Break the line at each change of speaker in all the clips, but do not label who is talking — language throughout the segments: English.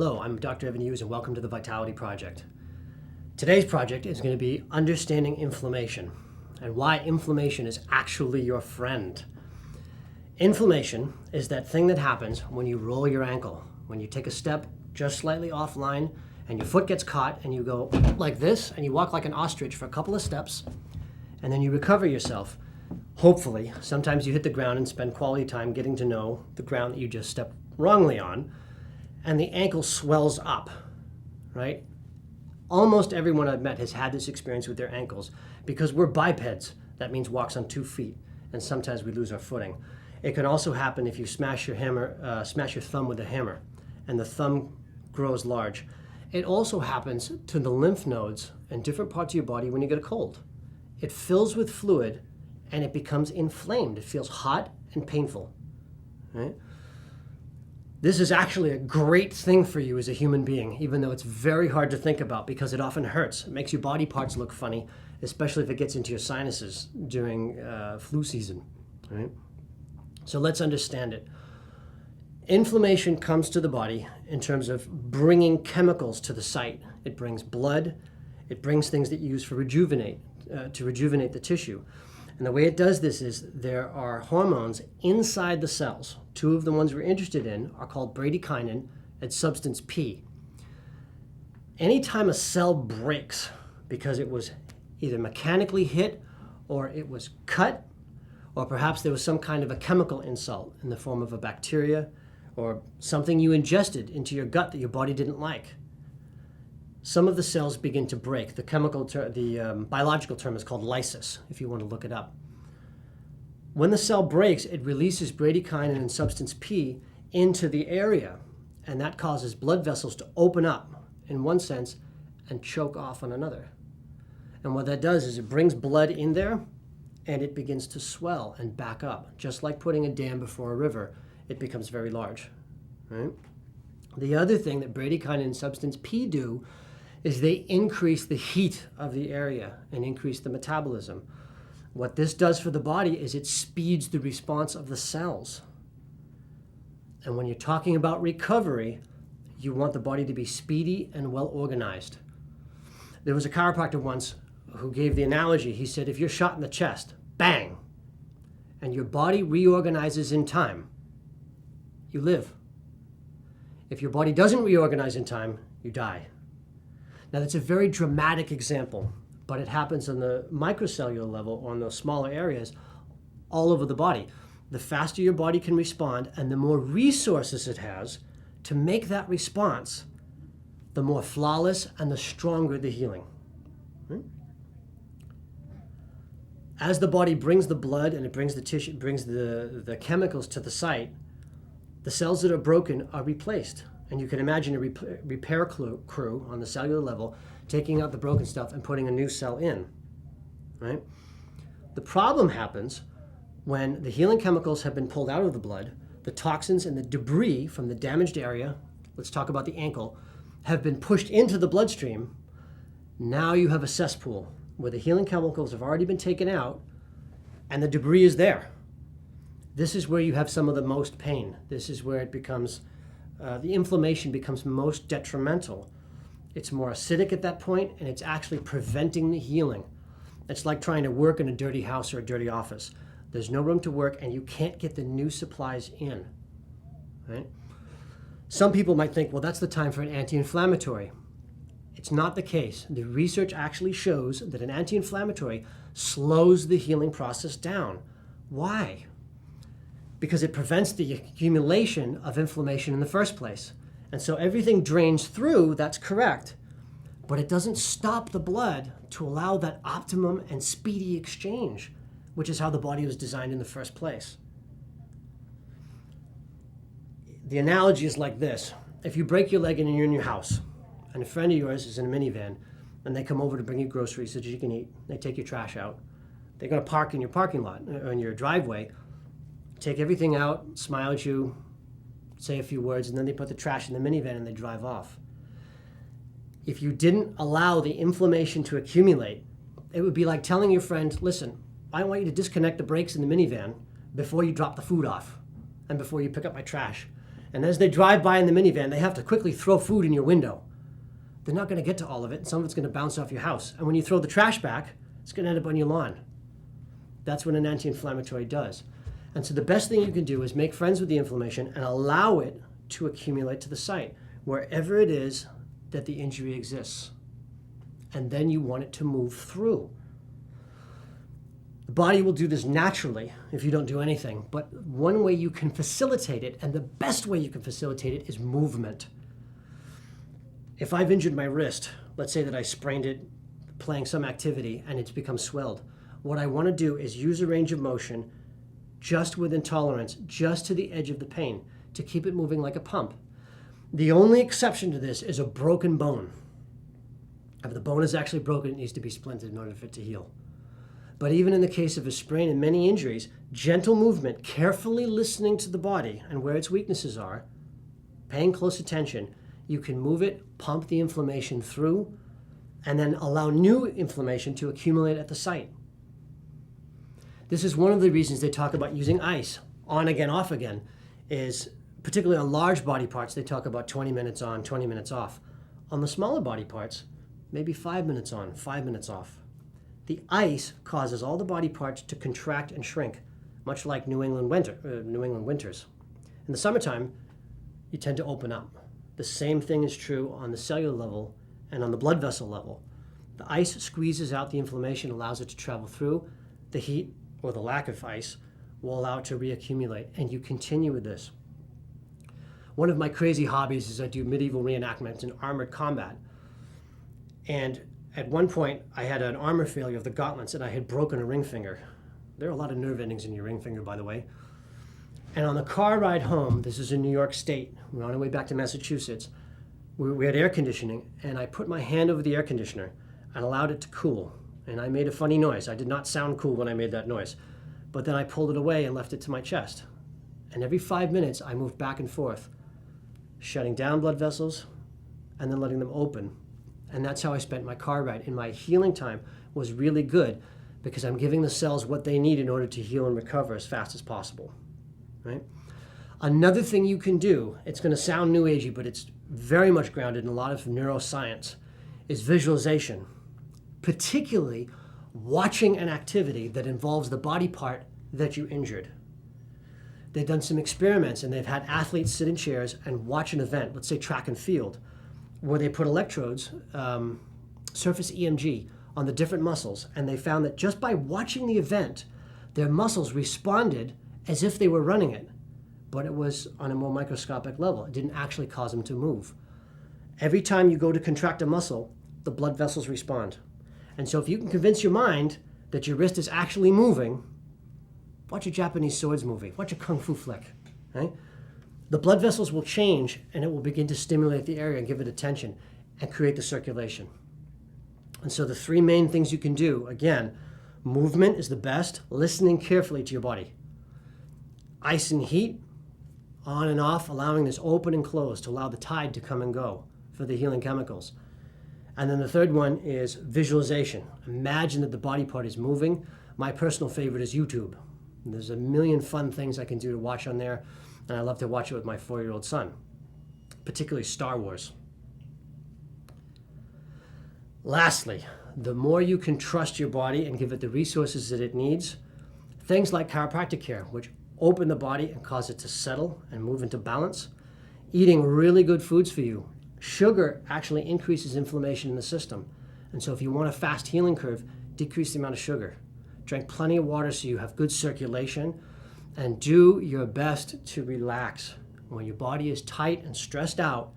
Hello, I'm Dr. Evan Hughes and welcome to the Vitality Project. Today's project is going to be understanding inflammation and why inflammation is actually your friend. Inflammation is that thing that happens when you roll your ankle, when you take a step just slightly offline and your foot gets caught and you go like this and you walk like an ostrich for a couple of steps and then you recover yourself. Hopefully, sometimes you hit the ground and spend quality time getting to know the ground that you just stepped wrongly on, and the ankle swells up, right? Almost everyone I've met has had this experience with their ankles because we're bipeds. That means walks on 2 feet, and sometimes we lose our footing. It can also happen if you smash your thumb with a hammer, and the thumb grows large. It also happens to the lymph nodes in different parts of your body when you get a cold. It fills with fluid, and it becomes inflamed. It feels hot and painful, right? This is actually a great thing for you as a human being, even though it's very hard to think about because it often hurts. It makes your body parts look funny, especially if it gets into your sinuses during flu season, right? So let's understand it. Inflammation comes to the body in terms of bringing chemicals to the site. It brings blood. It brings things that you use to rejuvenate the tissue. And the way it does this is there are hormones inside the cells. Two of the ones we're interested in are called bradykinin and substance P. Anytime a cell breaks because it was either mechanically hit or it was cut, or perhaps there was some kind of a chemical insult in the form of a bacteria or something you ingested into your gut that your body didn't like, some of the cells begin to break. The biological term is called lysis, if you want to look it up. When the cell breaks, it releases bradykinin and substance P into the area, and that causes blood vessels to open up in one sense and choke off on another. And what that does is it brings blood in there, and it begins to swell and back up. Just like putting a dam before a river, it becomes very large, right? The other thing that bradykinin and substance P do is they increase the heat of the area and increase the metabolism. What this does for the body is it speeds the response of the cells. And when you're talking about recovery, you want the body to be speedy and well organized. There was a chiropractor once who gave the analogy. He said, if you're shot in the chest, bang, and your body reorganizes in time, you live. If your body doesn't reorganize in time, you die. Now, that's a very dramatic example, but it happens on the microcellular level, on those smaller areas, all over the body. The faster your body can respond and the more resources it has to make that response, the more flawless and the stronger the healing. As the body brings the blood and it brings the tissue, brings the chemicals to the site, the cells that are broken are replaced. And you can imagine a repair crew on the cellular level taking out the broken stuff and putting a new cell in, right? The problem happens when the healing chemicals have been pulled out of the blood, the toxins and the debris from the damaged area, let's talk about the ankle, have been pushed into the bloodstream. Now you have a cesspool where the healing chemicals have already been taken out and the debris is there. This is where you have some of the most pain. This is where it becomes the inflammation becomes most detrimental. It's more acidic at that point, and it's actually preventing the healing. It's like trying to work in a dirty house or a dirty office. There's no room to work, and you can't get the new supplies in, right? Some people might think, well, that's the time for an anti-inflammatory. It's not the case. The research actually shows that an anti-inflammatory slows the healing process down. Why? Because it prevents the accumulation of inflammation in the first place. And so everything drains through, that's correct, but it doesn't stop the blood to allow that optimum and speedy exchange, which is how the body was designed in the first place. The analogy is like this. If you break your leg and you're in your house, and a friend of yours is in a minivan, and they come over to bring you groceries so that you can eat, they take your trash out, they're gonna park in your parking lot, or in your driveway, take everything out, smile at you, say a few words, and then they put the trash in the minivan and they drive off. If you didn't allow the inflammation to accumulate, it would be like telling your friend, listen, I want you to disconnect the brakes in the minivan before you drop the food off and before you pick up my trash. And as they drive by in the minivan, they have to quickly throw food in your window. They're not going to get to all of it, and some of it's going to bounce off your house. And when you throw the trash back, it's going to end up on your lawn. That's what an anti-inflammatory does. And so the best thing you can do is make friends with the inflammation and allow it to accumulate to the site, wherever it is that the injury exists. And then you want it to move through. The body will do this naturally if you don't do anything, but one way you can facilitate it, and the best way you can facilitate it, is movement. If I've injured my wrist, let's say that I sprained it playing some activity and it's become swelled, what I want to do is use a range of motion just within tolerance, just to the edge of the pain, to keep it moving like a pump. The only exception to this is a broken bone. If the bone is actually broken, it needs to be splinted in order for it to heal. But even in the case of a sprain and many injuries, gentle movement, carefully listening to the body and where its weaknesses are, paying close attention, you can move it, pump the inflammation through, and then allow new inflammation to accumulate at the site. This is one of the reasons they talk about using ice, on again, off again, is particularly on large body parts, they talk about 20 minutes on, 20 minutes off. On the smaller body parts, maybe 5 minutes on, 5 minutes off. The ice causes all the body parts to contract and shrink, much like New England winters. In the summertime, you tend to open up. The same thing is true on the cellular level and on the blood vessel level. The ice squeezes out the inflammation, allows it to travel through. The heat, or the lack of ice, will allow it to reaccumulate, and you continue with this. One of my crazy hobbies is I do medieval reenactments in armored combat. And at one point, I had an armor failure of the gauntlets, and I had broken a ring finger. There are a lot of nerve endings in your ring finger, by the way. And on the car ride home, this is in New York State, we're on our way back to Massachusetts, we had air conditioning, and I put my hand over the air conditioner and allowed it to cool. And I made a funny noise. I did not sound cool when I made that noise. But then I pulled it away and left it to my chest. And every 5 minutes, I moved back and forth, shutting down blood vessels and then letting them open. And that's how I spent my car ride. And my healing time was really good because I'm giving the cells what they need in order to heal and recover as fast as possible. Right? Another thing you can do, it's going to sound new agey, but it's very much grounded in a lot of neuroscience, is visualization. Particularly watching an activity that involves the body part that you injured. They've done some experiments and they've had athletes sit in chairs and watch an event, let's say track and field, where they put electrodes, surface EMG, on the different muscles, and they found that just by watching the event, their muscles responded as if they were running it, but it was on a more microscopic level. It didn't actually cause them to move. Every time you go to contract a muscle, the blood vessels respond. And so if you can convince your mind that your wrist is actually moving, watch a Japanese swords movie, watch a kung fu flick, right? The blood vessels will change and it will begin to stimulate the area and give it attention and create the circulation. And so the three main things you can do, again, movement is the best, listening carefully to your body. Ice and heat, on and off, allowing this open and close to allow the tide to come and go for the healing chemicals. And then the third one is visualization. Imagine that the body part is moving. My personal favorite is YouTube. There's a million fun things I can do to watch on there, and I love to watch it with my 4-year-old son, particularly Star Wars. Lastly, the more you can trust your body and give it the resources that it needs, things like chiropractic care, which open the body and cause it to settle and move into balance, eating really good foods for you. Sugar actually increases inflammation in the system. And so if you want a fast healing curve, decrease the amount of sugar. Drink plenty of water so you have good circulation, and do your best to relax. When your body is tight and stressed out,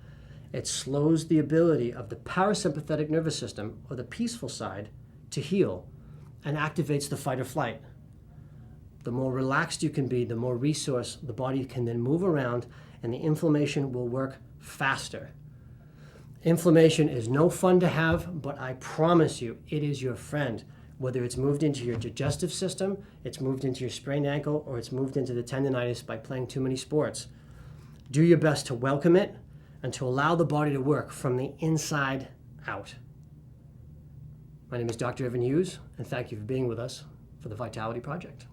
it slows the ability of the parasympathetic nervous system, or the peaceful side, to heal and activates the fight or flight. The more relaxed you can be, the more resource the body can then move around, and the inflammation will work faster. Inflammation is no fun to have, but I promise you, it is your friend. Whether it's moved into your digestive system, it's moved into your sprained ankle, or it's moved into the tendonitis by playing too many sports. Do your best to welcome it and to allow the body to work from the inside out. My name is Dr. Evan Hughes, and thank you for being with us for the Vitality Project.